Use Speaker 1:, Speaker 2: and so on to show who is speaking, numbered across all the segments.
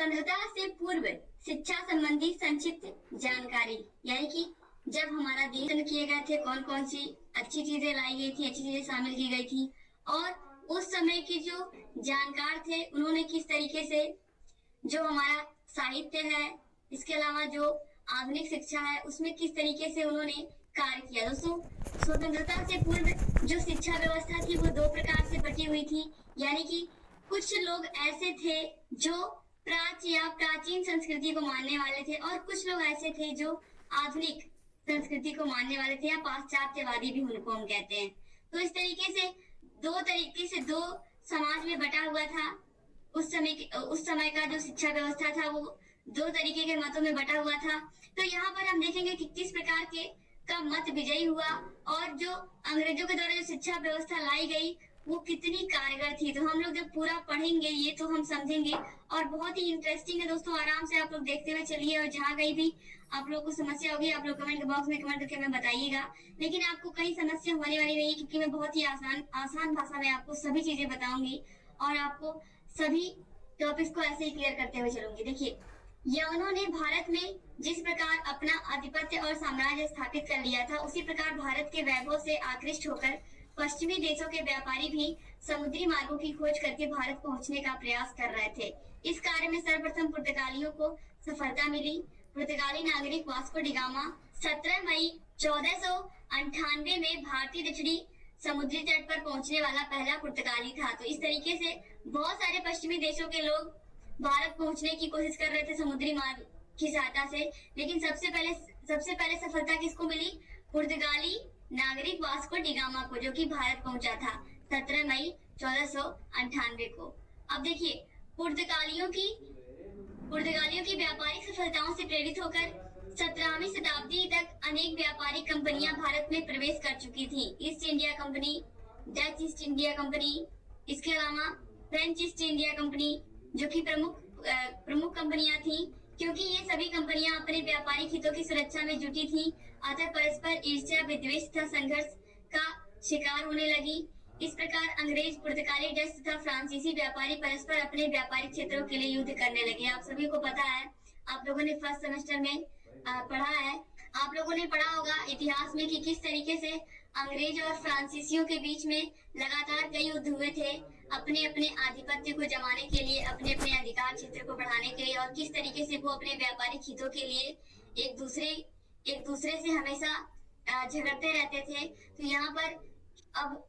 Speaker 1: स्वतंत्रता से पूर्व शिक्षा संबंधी संक्षिप्त जानकारी, यानी कि जब हमारा देश गठन किए गए थे, कौन कौन सी अच्छी चीजें लाई गई थी, अच्छी चीजें शामिल की गई थी, और उस समय के जो जानकार थे उन्होंने किस तरीके से जो हमारा साहित्य है, इसके अलावा जो आधुनिक शिक्षा है उसमें किस तरीके से उन्होंने कार्य किया। दोस्तों, स्वतंत्रता से पूर्व जो शिक्षा व्यवस्था थी वो दो प्रकार से बटी हुई थी, यानी कि कुछ लोग ऐसे थे जो प्राचीन संस्कृति को मानने वाले थे और कुछ लोग ऐसे थे जो आधुनिक संस्कृति को मानने वाले थे, या पाश्चात्यवादी भी उनको हम कहते हैं। तो इस तरीके से दो समाज में बटा हुआ था। उस समय का जो शिक्षा व्यवस्था था वो दो तरीके के मतों में बटा हुआ था। तो यहाँ पर हम देखेंगे कि किस प्रकार के का मत विजयी हुआ और जो अंग्रेजों के द्वारा जो शिक्षा व्यवस्था लाई गई वो कितनी कारगर थी। तो हम लोग जब पूरा पढ़ेंगे ये तो हम समझेंगे, और बहुत ही इंटरेस्टिंग है दोस्तों। आराम से आप लोग देखते हुए चलिए, और जहाँ कहीं भी आप लोग को समस्या होगी आप लोग कमेंट बॉक्स में कमेंट करके हमें बताइएगा। लेकिन आपको कहीं समस्या होने वाली नहीं है, क्योंकि मैं बहुत ही आसान भाषा में आपको सभी चीजें बताऊंगी और आपको सभी टॉपिक्स को ऐसे ही क्लियर करते हुए चलूंगी। देखिए, यवनों ने भारत में जिस प्रकार अपना आधिपत्य और साम्राज्य स्थापित कर लिया था, उसी प्रकार भारत के वैभव से आकृष्ट होकर पश्चिमी देशों के व्यापारी भी समुद्री मार्गों की खोज करके भारत पहुंचने का प्रयास कर रहे थे। इस कार्य में सर्वप्रथम पुर्तगालियों को सफलता मिली। पुर्तगाली नागरिक वास्को डी गामा 17 मई 1498 में भारतीय दक्षिणी समुद्री तट पर पहुंचने वाला पहला पुर्तगाली था। तो इस तरीके से बहुत सारे पश्चिमी देशों के लोग भारत पहुंचने की कोशिश कर रहे थे समुद्री मार्ग की सहायता से, लेकिन सबसे पहले सफलता किसको मिली? पुर्तगाली नागरिक वास्को डी गामा को, जो कि भारत पहुंचा था 17 मई 1498 को। अब देखिए, पुर्तगालियों की व्यापारिक सफलताओं से प्रेरित होकर 17वीं शताब्दी तक अनेक व्यापारिक कंपनियां भारत में प्रवेश कर चुकी थी। East India company, Dutch east India company, इसके अलावा फ्रेंच ईस्ट इंडिया कंपनी, जो कि प्रमुख कंपनियां थी, क्योंकि ये सभी कंपनियां अपने व्यापारिक हितों की सुरक्षा में जुटी थी। अतः परस्पर ईर्ष्या, विद्वेष तथा संघर्ष का शिकार होने लगी। इस प्रकार अंग्रेज, पुर्तगाली, डच तथा फ्रांसीसी व्यापारी परस्पर अपने व्यापारिक क्षेत्रों के लिए युद्ध करने लगे। आप सभी को पता है, आप लोगों ने फर्स्ट सेमेस्टर में पढ़ा है, आप लोगों ने पढ़ा होगा इतिहास में कि किस तरीके से अंग्रेज और फ्रांसीसियों के बीच में लगातार कई युद्ध हुए थे, अपने अपने आधिपत्य को जमाने के लिए, अपने अपने अधिकार क्षेत्र को बढ़ाने के लिए, और किस तरीके से वो अपने व्यापारिक हितों के लिए एक दूसरे से हमेशा झगड़ते रहते थे। तो यहाँ पर अब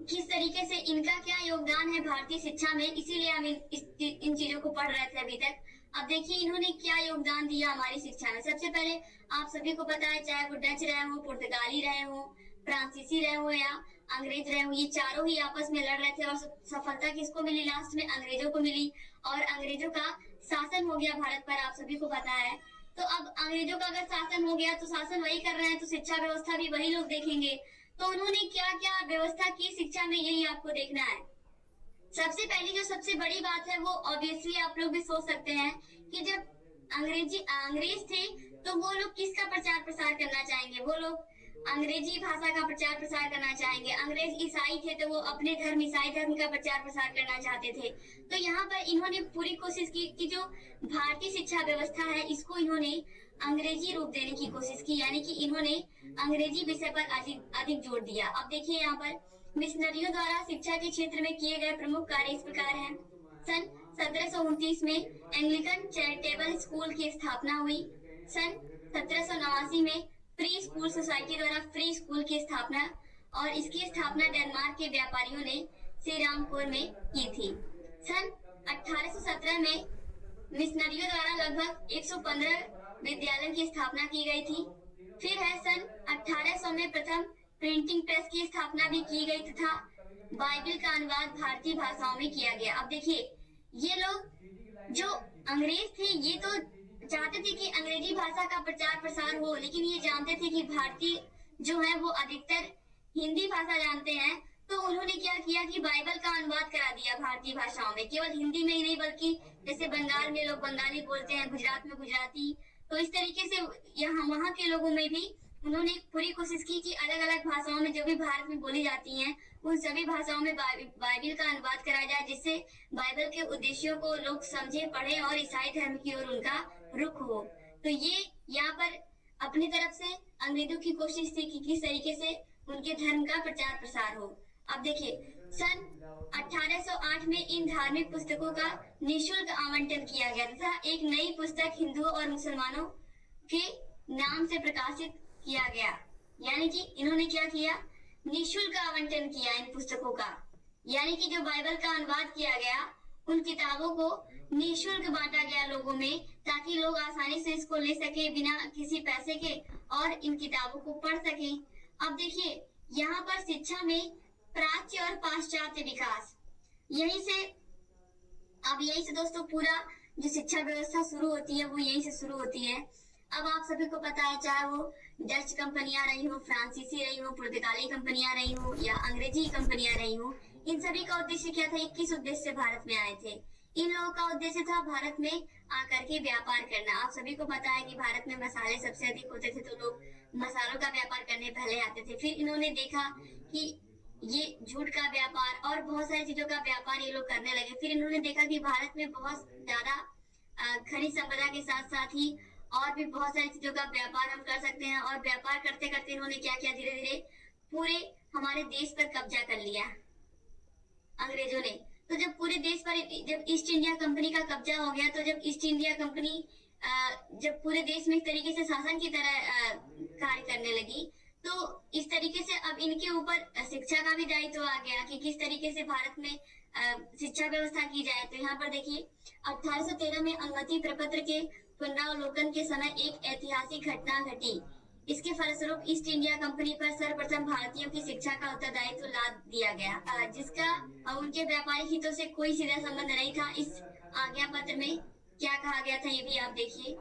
Speaker 1: किस तरीके से इनका क्या योगदान है भारतीय शिक्षा में, इसीलिए हम इन चीजों को पढ़ रहे थे अभी तक। अब देखिए इन्होंने क्या योगदान दिया हमारी शिक्षा में। सबसे पहले आप सभी को पता है, चाहे वो डच रहे हो, पुर्तगाली रहे हो, फ्रांसीसी रहे हो या अंग्रेज रहे हो, ये चारों ही आपस में लड़ रहे थे और सफलता किसको मिली? लास्ट में अंग्रेजों को मिली, और अंग्रेजों का शासन हो गया भारत पर, आप सभी को पता है। तो अब अंग्रेजों का अगर शासन हो गया तो शासन वही कर रहे हैं, तो शिक्षा व्यवस्था भी वही लोग देखेंगे। तो उन्होंने क्या क्या व्यवस्था की शिक्षा में, यही आपको देखना है। सबसे पहली जो सबसे बड़ी बात है वो ऑब्वियसली आप लोग भी सोच सकते हैं कि जब अंग्रेज थे तो वो लोग किसका प्रचार प्रसार करना चाहेंगे? वो लोग अंग्रेजी भाषा का प्रचार प्रसार करना चाहेंगे। अंग्रेज ईसाई थे तो वो अपने धर्म, ईसाई धर्म का प्रचार प्रसार करना चाहते थे। तो यहाँ पर इन्होंने पूरी कोशिश की कि जो भारतीय शिक्षा व्यवस्था है इसको इन्होंने अंग्रेजी रूप देने की कोशिश की, यानी कि इन्होंने अंग्रेजी विषय पर अधिक जोर दिया। अब देखिए यहाँ पर मिशनरियों द्वारा शिक्षा के क्षेत्र में किए गए प्रमुख कार्य इस प्रकार हैं। सन 1729 में एंग्लिकन चैरिटेबल स्कूल की स्थापना हुई। सन 1789 में फ्री स्कूल सोसाइटी द्वारा फ्री स्कूल की स्थापना, और इसकी स्थापना डेनमार्क के व्यापारियों ने श्रीरामपुर में की थी। सन 1817 में मिशनरियों द्वारा लगभग 115 विद्यालयों की स्थापना की गई थी। फिर है सन 1800 में प्रथम प्रिंटिंग प्रेस की स्थापना भी की गई तथा बाइबल का अनुवाद भारतीय भाषाओं में किया गया। अब देखिए, ये लोग जो अंग्रेज थे ये तो चाहते थे कि अंग्रेजी भाषा का प्रचार प्रसार हो, लेकिन ये जानते थे कि भारतीय जो है वो अधिकतर हिंदी भाषा जानते हैं। तो उन्होंने क्या किया कि बाइबल का अनुवाद करा दिया भारतीय भाषाओं में, केवल हिंदी में ही नहीं बल्कि जैसे बंगाल में लोग बंगाली बोलते हैं, गुजरात में गुजराती, तो इस तरीके से यहाँ वहाँ के लोगों में भी उन्होंने पूरी कोशिश की कि अलग अलग भाषाओं में जो भी भारत में बोली जाती हैं उन सभी भाषाओं में बाइबिल का अनुवाद कराया जाए, जिससे बाइबल के उद्देश्यों को लोग समझे, पढ़े और ईसाई धर्म की ओर उनका रुख हो। तो ये यहाँ पर अपनी तरफ से अंग्रेजों की कोशिश थी कि किस तरीके से उनके धर्म का प्रचार प्रसार हो। अब देखिए, सन 1808 में इन धार्मिक पुस्तकों का निःशुल्क आवंटन किया गया तथा एक नई पुस्तक हिंदुओं और मुसलमानों के नाम से प्रकाशित किया गया। यानी कि इन्होंने क्या किया, निःशुल्क आवंटन किया इन पुस्तकों का। यानी कि जो बाइबल का अनुवाद किया गया उन किताबों को निःशुल्क बांटा गया लोगों में, ताकि लोग आसानी से इसको ले सके बिना किसी पैसे के और इन किताबों को पढ़ सके। अब देखिए, यहाँ पर शिक्षा में प्राच्य और पाश्चात्य विकास, यहीं से दोस्तों पूरा जो शिक्षा व्यवस्था शुरू होती है वो यहीं से शुरू होती है। अब आप सभी को पता है, चाहे वो डच कंपनियां रही हो, फ्रांसीसी रही हो, पुर्तगाली कंपनियां रही हो या अंग्रेजी कंपनियां रही हो, इन सभी का उद्देश्य क्या था, किस उद्देश्य से भारत में आए थे? इन लोगों का उद्देश्य था भारत में आकर के व्यापार करना। आप सभी को पता है कि भारत में मसाले सबसे अधिक होते थे, तो लोग मसालों का व्यापार करने पहले आते थे। फिर इन्होंने देखा कि ये झूठ का व्यापार और बहुत सारी चीजों का व्यापार ये लोग करने लगे। फिर इन्होंने देखा कि भारत में बहुत ज्यादा खनिज संपदा के साथ साथ ही और भी बहुत सारी चीजों का व्यापार हम कर सकते हैं। और व्यापार करते करते इन्होंने क्या किया, धीरे धीरे पूरे हमारे देश पर कब्जा कर लिया अंग्रेजों ने। तो जब पूरे देश पर जब ईस्ट इंडिया कंपनी का कब्जा हो गया, तो जब ईस्ट इंडिया कंपनी जब पूरे देश में एक तरीके से शासन की तरह कार्य करने लगी, तो इस तरीके से अब इनके ऊपर शिक्षा का भी दायित्व आ गया कि किस तरीके से भारत में शिक्षा व्यवस्था की जाए। तो यहाँ पर देखिए, 1813 में अनुमति प्रपत्र के पुनरावलोकन के समय एक ऐतिहासिक घटना घटी। इसके फलस्वरूप ईस्ट इंडिया कंपनी पर सर्वप्रथम भारतीयों की शिक्षा का उत्तरदायित्व लाद दिया गया, जिसका उनके व्यापारिक हितों से कोई सीधा संबंध नहीं था। इस आज्ञा पत्र में क्या कहा गया था, ये भी आप देखिए।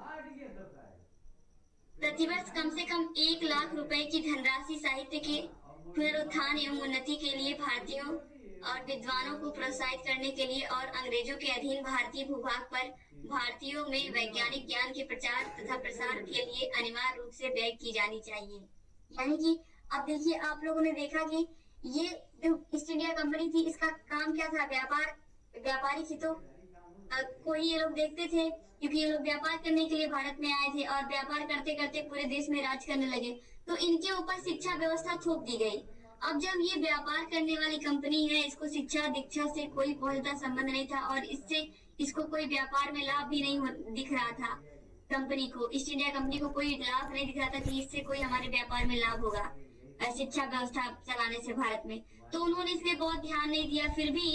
Speaker 1: प्रतिवर्ष कम से कम 1 लाख रुपए की धनराशि साहित्य के पुनरुत्थान एवं उन्नति के लिए भारतीयों और विद्वानों को प्रोत्साहित करने के लिए और अंग्रेजों के अधीन भारतीय भूभाग पर भारतीयों में वैज्ञानिक ज्ञान के प्रचार तथा प्रसार के लिए अनिवार्य रूप से व्यय की जानी चाहिए। यानी कि अब देखिए, आप लोगों ने देखा कि ये जो ईस्ट इंडिया कंपनी थी, इसका काम क्या था, व्यापारिक हितों को ही ये लोग देखते थे, क्योंकि ये लोग व्यापार करने के लिए भारत में आए थे और व्यापार करते करते पूरे देश में राज करने लगे। तो इनके ऊपर शिक्षा व्यवस्था थोप दी गई। अब जब ये व्यापार करने वाली कंपनी है, इसको शिक्षा दीक्षा से कोई बहुत ज्यादा संबंध नहीं था और इसको कोई व्यापार में लाभ भी नहीं दिख रहा था। कंपनी को, ईस्ट इंडिया कंपनी को कोई लाभ नहीं दिख रहा था कि इससे कोई हमारे व्यापार में लाभ होगा शिक्षा व्यवस्था चलाने से भारत में। तो उन्होंने इसमें बहुत ध्यान नहीं दिया। फिर भी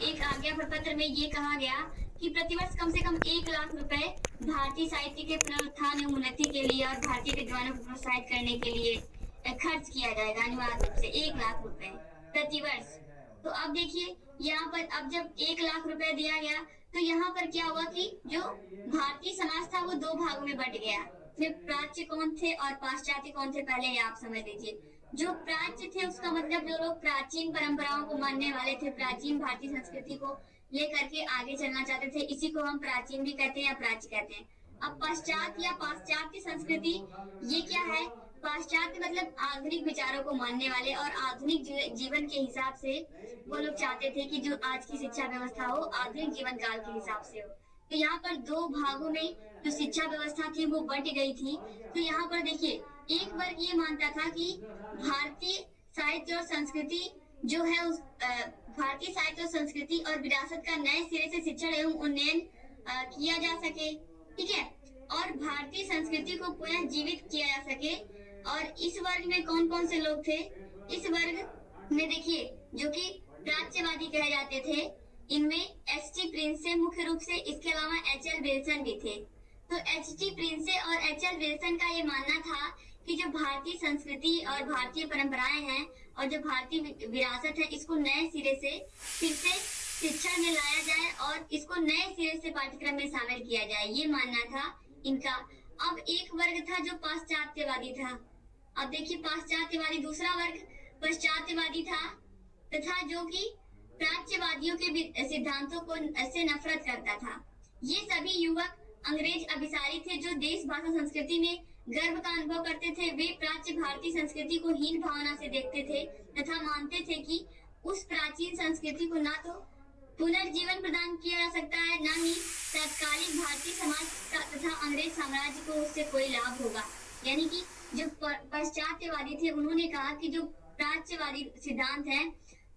Speaker 1: एक आज्ञा प्रपत्र में ये कहा गया कि प्रतिवर्ष कम से कम 1 लाख रुपए भारतीय साहित्य के पुनरुत्थान एवं उन्नति के लिए और भारतीय विद्वानों को प्रोत्साहित करने के लिए खर्च किया जाएगा, अनिवार्य रूप से 1 लाख रुपए प्रतिवर्ष। तो अब देखिए, यहाँ पर अब जब 1 लाख रुपए दिया गया, तो यहाँ पर क्या हुआ कि जो भारतीय समाज था वो 2 भागों में बट गया। फिर प्राच्य कौन थे और पाश्चात्य कौन थे, पहले आप समझ लीजिए। जो प्राच्य थे उसका मतलब जो लोग प्राचीन परंपराओं को मानने वाले थे, प्राचीन भारतीय संस्कृति को लेकर के आगे चलना चाहते थे, इसी को हम प्राचीन भी कहते हैं या प्राच्य कहते हैं। अब पश्चात या पाश्चात्य संस्कृति ये क्या है, पाश्चात्य मतलब आधुनिक विचारों को मानने वाले और आधुनिक जीवन के हिसाब से वो लोग चाहते थे कि जो आज की शिक्षा व्यवस्था हो आधुनिक जीवन काल के हिसाब से हो। तो यहाँ पर 2 भागों में जो शिक्षा व्यवस्था थी वो बट गई थी। तो यहाँ पर देखिए, एक वर्ग ये मानता था कि भारतीय साहित्य और संस्कृति जो है उस भारतीय साहित्य और संस्कृति और विरासत का नए सिरे से शिक्षण एवं उन्नयन किया जा सके, ठीक है, और भारतीय संस्कृति को पुनः जीवित किया जा सके। और इस वर्ग में कौन कौन से लोग थे, इस वर्ग में देखिए जो कि प्राच्यवादी कहे जाते थे, इनमें एच.टी. प्रिंसे मुख्य रूप से, इसके अलावा एच.एल. विल्सन भी थे। तो एच.टी. प्रिंसे और एच.एल. विल्सन का ये मानना था कि जो भारतीय संस्कृति और भारतीय परंपराएं हैं और जो भारतीय विरासत है, इसको नए सिरे से फिर से शिक्षा में लाया जाए और इसको नए सिरे से पाठ्यक्रम में शामिल किया जाए, ये मानना था इनका। अब एक वर्ग था जो पाश्चात्यवादी था। अब देखिए, पाश्चात्यवादी दूसरा वर्ग पाश्चात्यवादी था तथा जो कि प्राच्यवादियों के सिद्धांतों को से नफरत करता था। ये सभी युवक अंग्रेज अभिसारी थे जो देश भाषा संस्कृति में गर्व का अनुभव करते थे। वे प्राच्य भारतीय संस्कृति को हीन भावना से देखते थे तथा मानते थे कि उस प्राचीन संस्कृति को ना तो पुनर्जीवन प्रदान किया जा सकता है, न ही तत्कालीन भारतीय समाज का तथा अंग्रेज साम्राज्य को उससे कोई लाभ होगा। यानी कि जो पाश्चात्यवादी थे उन्होंने कहा कि जो प्राच्यवादी सिद्धांत है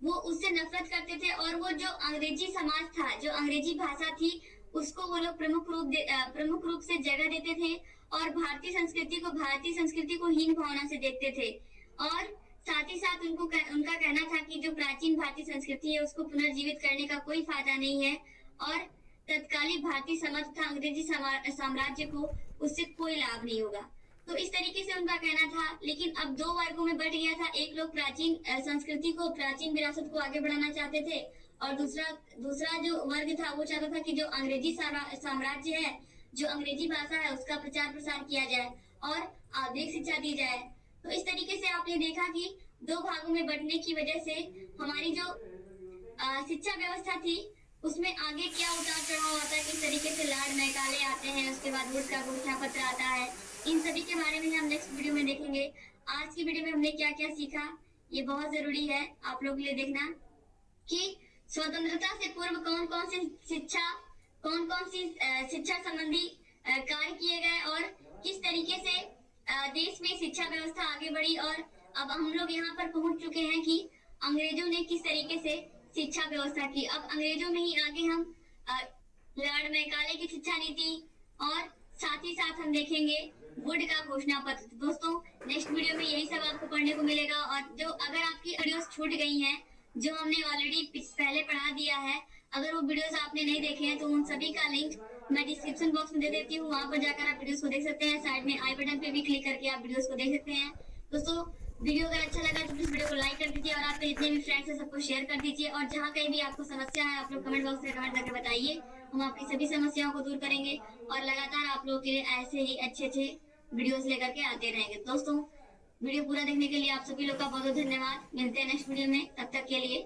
Speaker 1: वो उससे नफरत करते थे, और वो जो अंग्रेजी समाज था, जो अंग्रेजी भाषा थी, उसको वो लोग प्रमुख रूप से जगह देते थे और भारतीय संस्कृति को हीन भावना से देखते थे। और साथ ही साथ उनका कहना था कि जो प्राचीन भारतीय संस्कृति है उसको पुनर्जीवित करने का कोई फायदा नहीं है और तत्कालीन भारतीय समाज तथा अंग्रेजी साम्राज्य को उससे कोई लाभ नहीं होगा। तो इस तरीके से उनका कहना था। लेकिन अब दो वर्गों में बट गया था। एक लोग प्राचीन संस्कृति को, प्राचीन विरासत को आगे बढ़ाना चाहते थे, और दूसरा जो वर्ग था वो चाहता था कि जो अंग्रेजी साम्राज्य है, जो अंग्रेजी भाषा है, उसका प्रचार प्रसार किया जाए और आधुनिक शिक्षा दी जाए। तो इस तरीके से आपने देखा कि दो भागों में बंटने की वजह से हमारी जो शिक्षा व्यवस्था थी उसमें आगे क्या उतार चढ़ाव आता है, किस तरीके से लॉर्ड मैकाले आते हैं, उसके बाद वुड का घोषणा पत्र आता है, इन सभी के बारे में हम नेक्स्ट वीडियो में देखेंगे। आज की वीडियो में हमने क्या क्या सीखा ये बहुत जरूरी है आप लोग के लिए देखना कि स्वतंत्रता से पूर्व कौन कौन सी शिक्षा संबंधी कार्य किए गए और किस तरीके से देश में शिक्षा व्यवस्था आगे बढ़ी, और अब हम लोग यहाँ पर पहुंच चुके हैं कि अंग्रेजों ने किस तरीके से शिक्षा व्यवस्था की। अब अंग्रेजों में ही आगे हम लॉर्ड मैकाले की शिक्षा नीति और साथ ही साथ हम देखेंगे वुड का घोषणा पत्र। दोस्तों नेक्स्ट वीडियो में यही सब आपको पढ़ने को मिलेगा। और जो अगर आपकी वीडियोस छूट गई हैं, जो हमने ऑलरेडी पहले पढ़ा दिया है, अगर वो वीडियोस आपने नहीं देखे हैं तो उन सभी का लिंक मैं डिस्क्रिप्शन बॉक्स में दे देती हूँ, वहां पर जाकर आप वीडियोस को देख सकते हैं। साइड में आई बटन पे भी क्लिक करके आप वीडियोस को देख सकते हैं। दोस्तों वीडियो अगर अच्छा लगा तो प्लीज वीडियो को लाइक कर दीजिए और आपके जितने भी फ्रेंड्स हैं सबको शेयर कर दीजिए। और जहाँ कहीं भी आपको समस्या है आप लोग कमेंट बॉक्स में कमेंट करके बताइए, हम आपकी सभी समस्याओं को दूर करेंगे और लगातार आप लोगों के लिए ऐसे ही अच्छे वीडियोस लेकर के आते रहेंगे। दोस्तों वीडियो पूरा देखने के लिए आप सभी लोग का बहुत बहुत धन्यवाद। मिलते हैं नेक्स्ट वीडियो में, तब तक के लिए